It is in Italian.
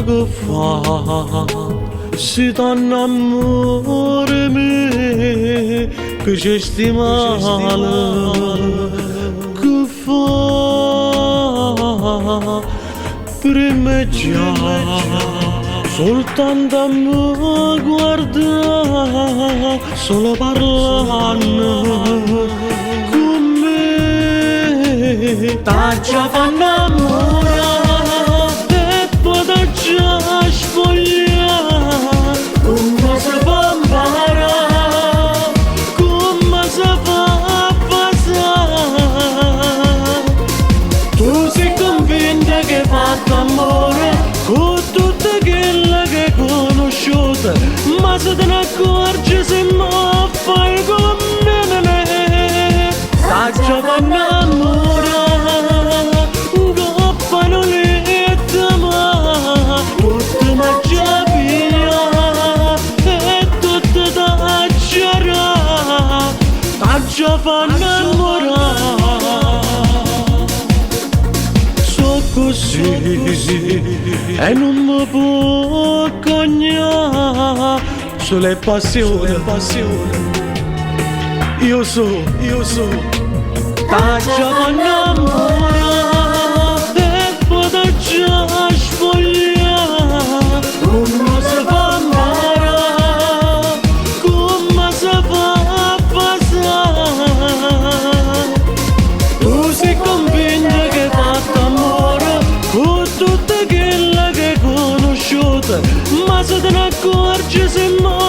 poco fa si t'annamore me che c'è stimale che fa per me già soltanto a me guarda solo parlando con me t'ha già fatto innamorare e poi t'ha già spogliare come si fa imparare come si fa a passare tu sei convinta che hai fatto amore con tutte quelle che hai conosciute ma se te ne accorgi se non fai come me t'ha già fatto innamorare coppano letta ma tutte ma già via e tutte da c'era t'ha già fatto innamorare so così e non mi può cognare sulle passioni io so t'ha già fatto innamorare e poi t'ha già spogliare come si fa imparare come si fa a passare tu sei convinta che hai fatto amore con tutte quelle che hai conosciute ma se te ne accorgi se no